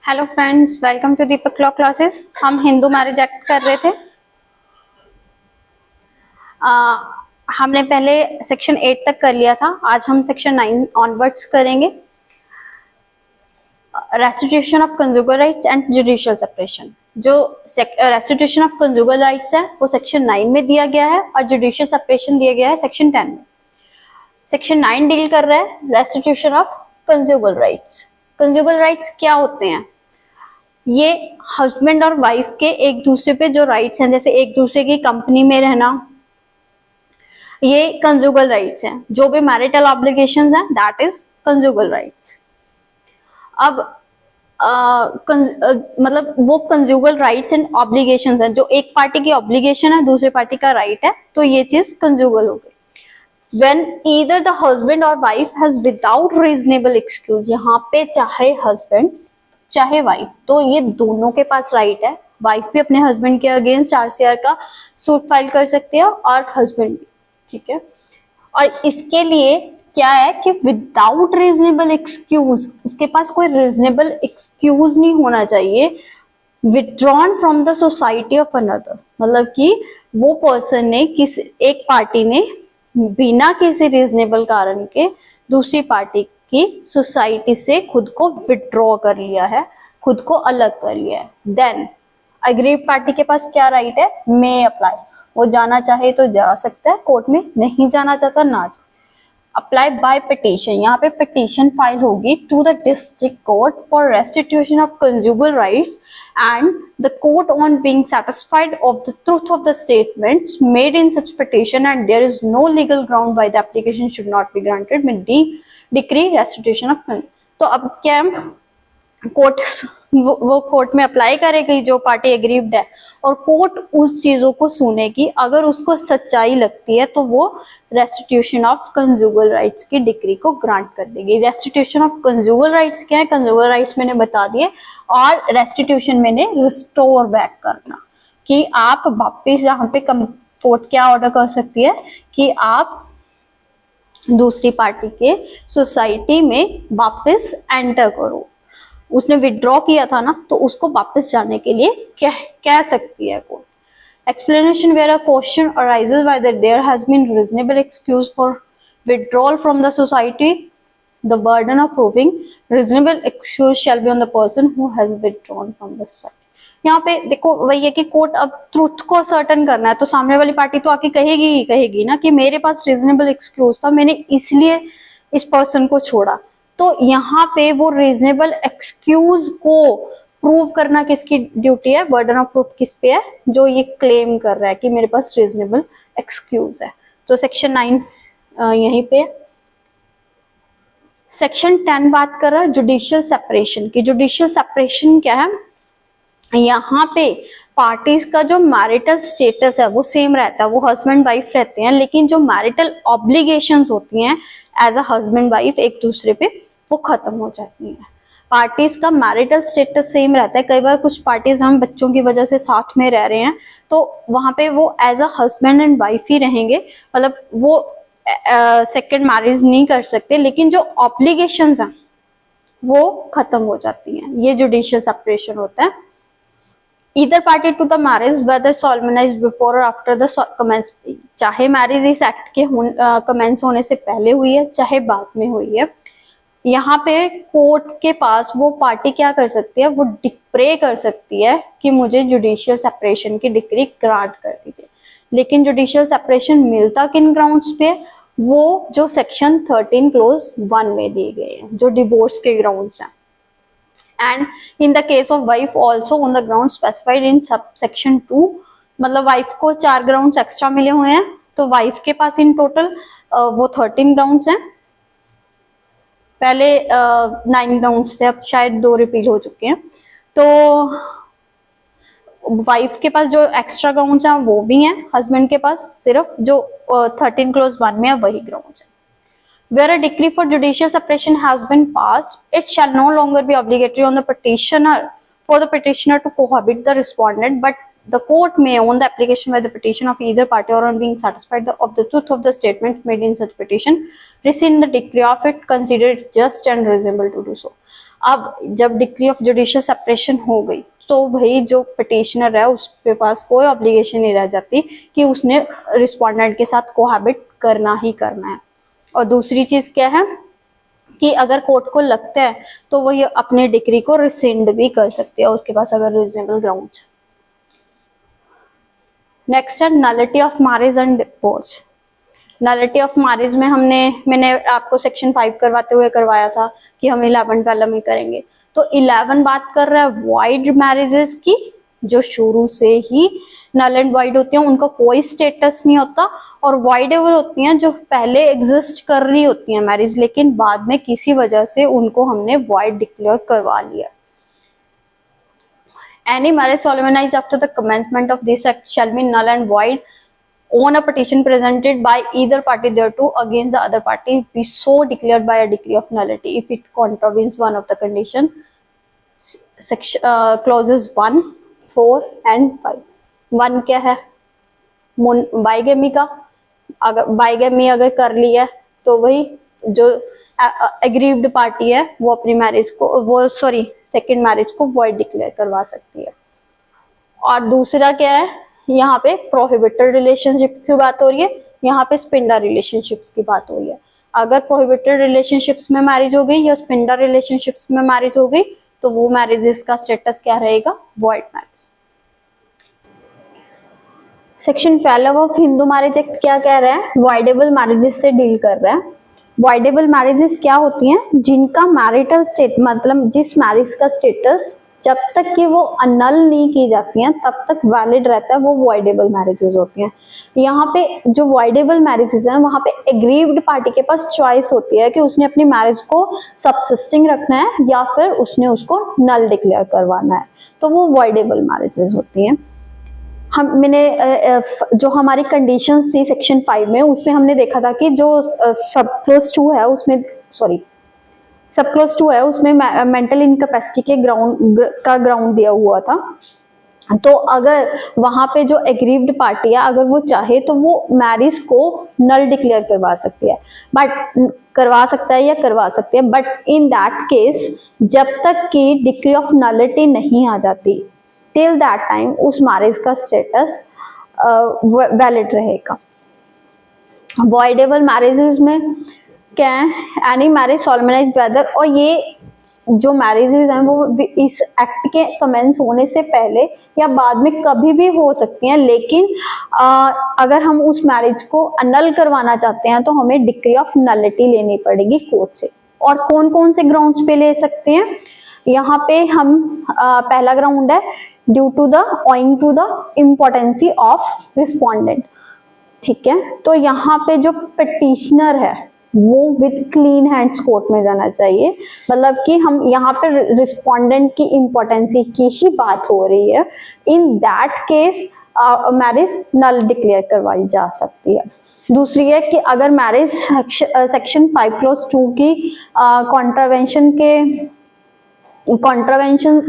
Hello friends, welcome to Deepak law classes. हम Hindu marriage act कर रहे थे। हमने पहले सेक्शन 8 तक कर लिया था। आज हम सेक्शन 9 ऑनवर्ड्स करेंगे। Restitution of conjugal rights and judicial separation. जो रेस्टिट्यूशन ऑफ कंज्यूगर राइट्स है वो सेक्शन 9 में दिया गया है और जुडिशियल सेपरेशन दिया गया है सेक्शन 10 में। सेक्शन 9 डील कर रहा है restitution of conjugal rights. कंज्यूगर rights क्या होते हैं? ये हस्बैंड और वाइफ के एक दूसरे पे जो राइट्स हैं, जैसे एक दूसरे की कंपनी में रहना, ये कंजुगल राइट्स हैं। जो भी मैरिटल ऑब्लिगेशंस हैं दैट इज कंजुगल राइट्स। अब मतलब वो कंजुगल राइट्स एंड ऑब्लिगेशंस हैं। जो एक पार्टी की ऑब्लिगेशन है दूसरे पार्टी का राइट है, तो ये चीज कंजुगल हो गई। व्हेन ईदर द हस्बैंड और wife has without reasonable excuse, यहाँ पे चाहे हस्बैंड चाहे वाइफ, तो ये दोनों के पास राइट है। वाइफ भी अपने हस्बैंड के अगेंस्ट आरसीआर का सूट फाइल कर सकती है और हस्बैंड भी, ठीक है। और इसके लिए क्या है कि विदाउट रीजनेबल एक्सक्यूज, उसके पास कोई रीजनेबल एक्सक्यूज नहीं होना चाहिए। Withdrawn from the society of another, मतलब कि वो पर्सन ने किसी एक पार्टी ने बिना किसी रीजनेबल कारण के दूसरी पार्टी की सोसाइटी से खुद को विड्रॉ कर लिया है, खुद को अलग कर लिया है। देन अग्रीव पार्टी के पास क्या राइट है? May apply. वो जाना चाहे तो जा सकता है कोर्ट में, नहीं जाना चाहता ना जाए। अप्लाई बाय पिटीशन, यहाँ पे पिटीशन फाइल होगी to the district court for restitution of conjugal rights and the court on being satisfied of the truth of the statements made in such petition and there is no legal ground why the application should not be granted may decree restitution of funds। तो अब क्या court वो court में apply करेगी जो party aggrieved है, और court उस चीजों को सुनेगी। अगर उसको सच्चाई लगती है तो वो रेस्टिट्यूशन ऑफ कंज्यूगल राइट्स की डिक्री को ग्रांट कर देगी। रेस्टिट्यूशन ऑफ कंज्यूगल राइट्स क्या है? कंज्यूगल राइट्स मैंने बता दिए, और रेस्टिट्यूशन मैंने रिस्टोर बैक करना, कि आप वापिस यहाँ पे कोर्ट क्या ऑर्डर कर सकती है कि आप दूसरी पार्टी के सोसाइटी में वापस एंटर करो। उसने विड्रॉ किया था ना, तो उसको वापस जाने के लिए कह सकती है court. Explanation where a question arises whether there has been reasonable excuse for withdrawal from the society, the burden of proving reasonable excuse shall be on the person who has withdrawn from the society. यहाँ पे देखो वही है कि court अब truth को certain करना है, तो सामने वाली पार्टी तो आके कहेगी ना कि मेरे पास रीजनेबल एक्सक्यूज था, मैंने इसलिए इस पर्सन को छोड़ा। तो यहाँ पे वो रीजनेबल एक्सक्यूज को प्रूव करना किसकी ड्यूटी है? बर्डन ऑफ प्रूफ किस पे है? जो ये क्लेम कर रहा है कि मेरे पास रीजनेबल एक्सक्यूज है। तो सेक्शन 9 यहीं पे। सेक्शन 10 बात कर रहा है जुडिशियल सेपरेशन की। जुडिशियल सेपरेशन क्या है? यहाँ पे पार्टीज का जो मैरिटल स्टेटस है वो सेम रहता है, वो हस्बैंड वाइफ रहते हैं, लेकिन जो मैरिटल ऑब्लिगेशंस होती हैं एज अ हस्बैंड वाइफ एक दूसरे पे, वो खत्म हो जाती हैं। पार्टीज का मैरिटल स्टेटस सेम रहता है। कई बार कुछ पार्टीज हम बच्चों की वजह से साथ में रह रहे हैं, तो वहां पे वो as a husband and wife ही रहेंगे, मतलब वो सेकेंड मैरिज नहीं कर सकते, लेकिन जो ऑब्लिगेशंस हैं वो खत्म हो जाती हैं। ये जुडिशियल सेपरेशन होता है। Either party to the marriage whether solemnized before or after the commence, चाहे मैरिज इस एक्ट के कमेंस होने से पहले हुई है चाहे बाद में हुई है, यहाँ पे कोर्ट के पास वो पार्टी क्या कर सकती है? वो प्रे कर सकती है कि मुझे जुडिशियल सेपरेशन की डिक्री ग्रांट कर दीजिए। लेकिन जुडिशियल सेपरेशन मिलता किन ग्राउंड्स पे? वो जो सेक्शन 13 क्लोज 1 में दिए गए हैं, जो डिवोर्स के ग्राउंड्स हैं। And in the case of wife also on the ground specified in subsection 2, मतलब वाइफ को 4 ग्राउंड्स एक्स्ट्रा मिले हुए हैं, तो वाइफ के पास इन टोटल वो 13 ग्राउंड्स हैं। पहले 9 ग्राउंड्स थे, अब शायद 2 रिपील हो चुके हैं। तो वाइफ के पास जो एक्स्ट्रा ग्राउंड्स हैं वो भी हैं, हस्बैंड के पास सिर्फ जो 13 क्लोज 1 में है वही ग्राउंड्स हैं। Where a decree for judicial separation has been passed, it shall no longer be obligatory on the petitioner for the petitioner to cohabit the respondent, but the court may, on the application by the petition of either party or on being satisfied of the truth of the statement made in such petition, rescind the decree of it, consider it just and reasonable to do so। अब जब degree of judicial separation हो गई तो भाई जो petitioner है उसके पास कोई ऑब्लिगेशन नहीं रह जाती कि उसने रिस्पोंडेंट के साथ कोहैबिट करना ही करना है। और दूसरी चीज क्या है कि अगर कोर्ट को लगता है तो वो ये अपने डिग्री को रिसेंड भी कर सकती है उसके पास अगर रीजनेबल ग्राउंड। नेक्स्ट है nullity of marriage and divorce. Nullity of marriage में मैंने आपको सेक्शन 5 करवाते हुए करवाया था कि हम 11 वाला में करेंगे। तो 11 बात कर रहा है वॉइड मैरिजेस की, जो शुरू से ही नल एंड वॉइड होती हैं, उनका कोई स्टेटस नहीं होता, और वॉइडेबल होती हैं जो पहले एग्जिस्ट कर रही होती हैं मैरिज, लेकिन बाद में किसी वजह से उनको हमने वॉइड डिक्लेयर करवा लिया। Any marriage solemnized after the commencement of this act shall be null and void on a petition presented by either party thereto against the other party be so declared by a decree of nullity if it contravenes one of the condition clauses 1, 4 and 5। 1 क्या है? Bigamy का, अगर bigamy अगर कर ली है तो वही जो एग्रीव्ड पार्टी है वो अपनी मैरिज को सेकेंड मैरिज को वॉइड डिक्लेयर करवा सकती है। और दूसरा क्या है, यहाँ पे प्रोहिबिटेड रिलेशनशिप की बात हो रही है, यहाँ पे स्पिंडा रिलेशनशिप्स की बात हो रही है। अगर प्रोहिबिटेड रिलेशनशिप्स में मैरिज हो गई या स्पिंडा रिलेशनशिप्स में मैरिज हो गई तो वो मैरिजेस का स्टेटस क्या रहेगा? Void marriage. Section 12 of Hindu marriage act क्या कह रहा है? वॉइडेबल मैरिजेस से डील कर रहा है। वॉइडेबल मैरिजेस क्या होती हैं? जिनका मैरिटल स्टेट मतलब जिस मैरिज का स्टेटस जब तक कि वो अनल नहीं की जाती हैं तब तक वैलिड रहता है, वो वॉइडेबल मैरिजेस होती हैं। यहाँ पे जो वॉइडेबल मैरिजेस हैं वहाँ पे एग्रीव्ड पार्टी के पास चॉइस होती है कि उसने अपनी मैरिज को सबसिस्टिंग रखना है या फिर उसने उसको नल डिक्लेयर करवाना है, तो वो वॉइडेबल मैरिजेस होती हैं। जो हमारी कंडीशन थी सेक्शन 5 में उसमें हमने देखा था कि जो सब क्लोज 2 है उसमें मेंटल इनकैपेसिटी के ग्राउंड दिया हुआ था। तो अगर वहां पे जो एग्रीव्ड पार्टी है अगर वो चाहे तो वो मैरिज को नल डिक्लेयर करवा सकती है, बट इन दैट केस जब तक कि डिक्री ऑफ नलिटी नहीं आ जाती टिल दैट टाइम उस मैरिज का स्टेटस वैलिड रहेगा। वॉइडेबल मैरिजेस में क्या है? एनी मैरिज सॉलेमनाइज्ड वेदर, और ये जो मैरिजेस हैं वो इस एक्ट के कमेंस होने से पहले या बाद में कभी भी हो सकती हैं, लेकिन अगर हम उस मैरिज को अनल करवाना चाहते हैं तो हमें डिक्री ऑफ नलिटी लेनी पड़ेगी कोर्ट से। और कौन कौन से ग्राउंड्स पे ले सकते हैं? यहाँ पे हम पहला ग्राउंड है due to the owing to the impotency of respondent. ठीक है, तो यहाँ पे जो पिटिशनर है वो विद क्लीन हैंड्स कोर्ट में जाना चाहिए, मतलब कि हम यहाँ पे रिस्पोंडेंट की इम्पोर्टेंसी की ही बात हो रही है। In that case marriage null declare करवाई जा सकती है। दूसरी है कि अगर मैरिज सेक्शन 5 क्लॉज 2 की कॉन्ट्रावेंशन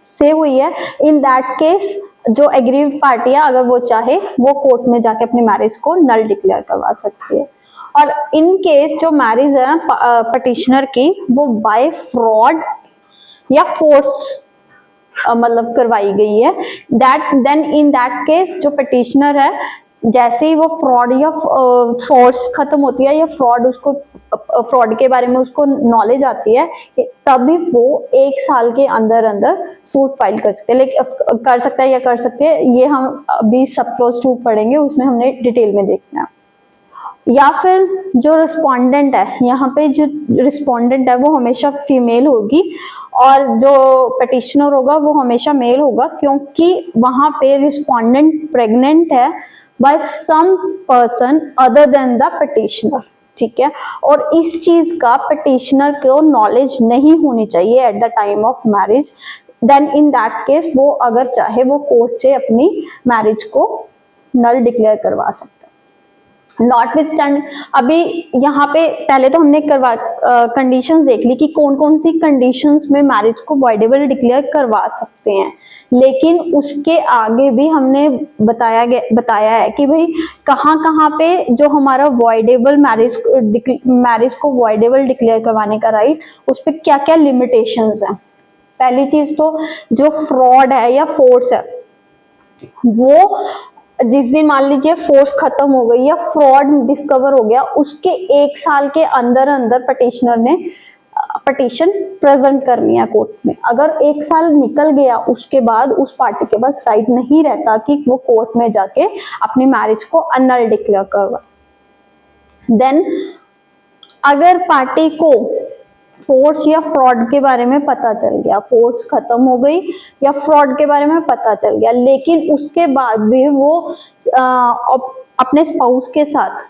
से हुई है, इन दैट केस जो एग्रीव्ड पार्टी है अगर वो चाहे वो कोर्ट में जाके अपनी मैरिज को नल डिक्लेयर करवा सकती है। और इन केस जो मैरिज है पिटिशनर की वो बाय फ्रॉड या फोर्स मतलब करवाई गई है, देन इन दैट केस जो पिटिशनर है जैसे ही वो फ्रॉड या फोर्स खत्म होती है या फ्रॉड के बारे में उसको नॉलेज आती है तभी वो 1 साल के अंदर सूट फाइल कर सकते हैं। लेकिन कर सकते हैं ये हम अभी सब क्लोज 2 पढ़ेंगे, उसमें हमने डिटेल में देखना है। या फिर जो रिस्पोंडेंट है, यहाँ पे जो रिस्पोंडेंट है वो हमेशा फीमेल होगी और जो पिटिशनर होगा वो हमेशा मेल होगा, क्योंकि वहां पे रिस्पोंडेंट प्रेग्नेंट है by some person other than the petitioner. ठीक है, और इस चीज का पिटिशनर को नॉलेज नहीं होनी चाहिए at the time of marriage. Then in that case वो अगर चाहे वो कोर्ट से अपनी मैरिज को नल डिक्लेयर करवा सकता है। नॉट विथ स्टैंड, अभी यहाँ पे पहले तो हमने कंडीशंस देख ली कि कौन कौन सी कंडीशंस में मैरिज को वॉइडेबल डिक्लेयर करवा सकते हैं, लेकिन उसके आगे भी हमने बताया है कि भाई कहाँ कहाँ पे जो हमारा वॉइडेबल मैरिज को वॉइडेबल डिक्लेयर करवाने का राइट, उस पर क्या क्या लिमिटेशंस हैं। पहली चीज तो जो फ्रॉड है या फोर्स है, वो जिस दिन मान लीजिए फोर्स खत्म हो गई या फ्रॉड डिस्कवर हो गया, उसके 1 साल के अंदर अंदर पटिशनर ने पटिशन प्रेजेंट करनी है कोर्ट में। अगर 1 साल निकल गया उसके बाद उस पार्टी के पास राइट नहीं रहता कि वो कोर्ट में जाके अपनी मैरिज को अनल डिक्लेयर करवाए। देन अगर पार्टी को फोर्स या फ्रॉड के बारे में पता चल गया, फोर्स खत्म हो गई या फ्रॉड के बारे में पता चल गया, लेकिन उसके बाद भी वो अपने स्पाउस के साथ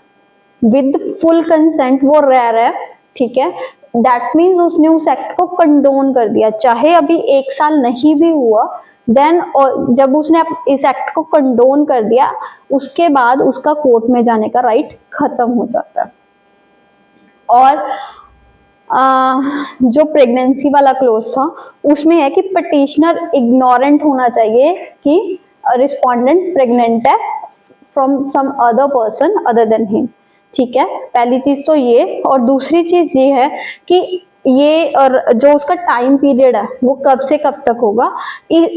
विद फुल कंसेंट वो रह रहा है, ठीक है, दैट मीन्स उसने उस एक्ट को कंडोन कर दिया, चाहे अभी 1 साल नहीं भी हुआ। देन जब उसने इस एक्ट को कंडोन कर दिया, उसके बाद उसका कोर्ट में जाने का राइट खत्म हो जाता है। और जो प्रेगनेंसी वाला क्लोज था उसमें है कि पटिशनर इग्नोरेंट होना चाहिए कि रिस्पोंडेंट प्रेग्नेंट है from some other person other than him, ठीक है, पहली चीज तो ये। और दूसरी चीज ये है कि ये और जो उसका टाइम पीरियड है वो कब से कब तक होगा।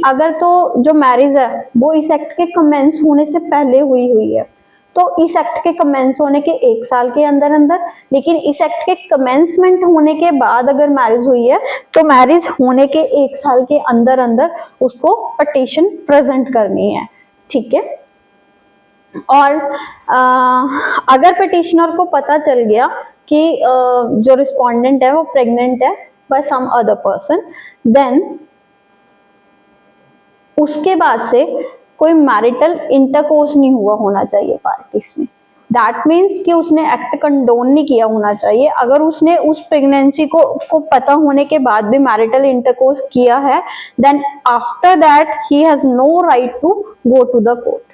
अगर तो जो मैरिज है वो इस एक्ट के कमेंस होने से पहले हुई है तो इस एक्ट के कमेंस होने के 1 साल के अंदर अंदर, लेकिन इस एक्ट के कमेंसमेंट होने के बाद अगर मैरिज हुई है तो मैरिज होने के 1 साल के अंदर अंदर उसको पटिशन प्रेजेंट करनी है, ठीक है। और अगर पटिशनर को पता चल गया कि जो रिस्पोंडेंट है वो प्रेग्नेंट है by some other person, then उसके बाद से कोई मैरिटल इंटरकोर्स नहीं हुआ होना चाहिए पार्टीज में। दैट मीन्स कि उसने एक्ट कंडोन नहीं किया होना चाहिए। अगर उसने उस प्रेगनेंसी को पता होने के बाद भी मैरिटल इंटरकोर्स किया है, then after that he has no right to go to the court.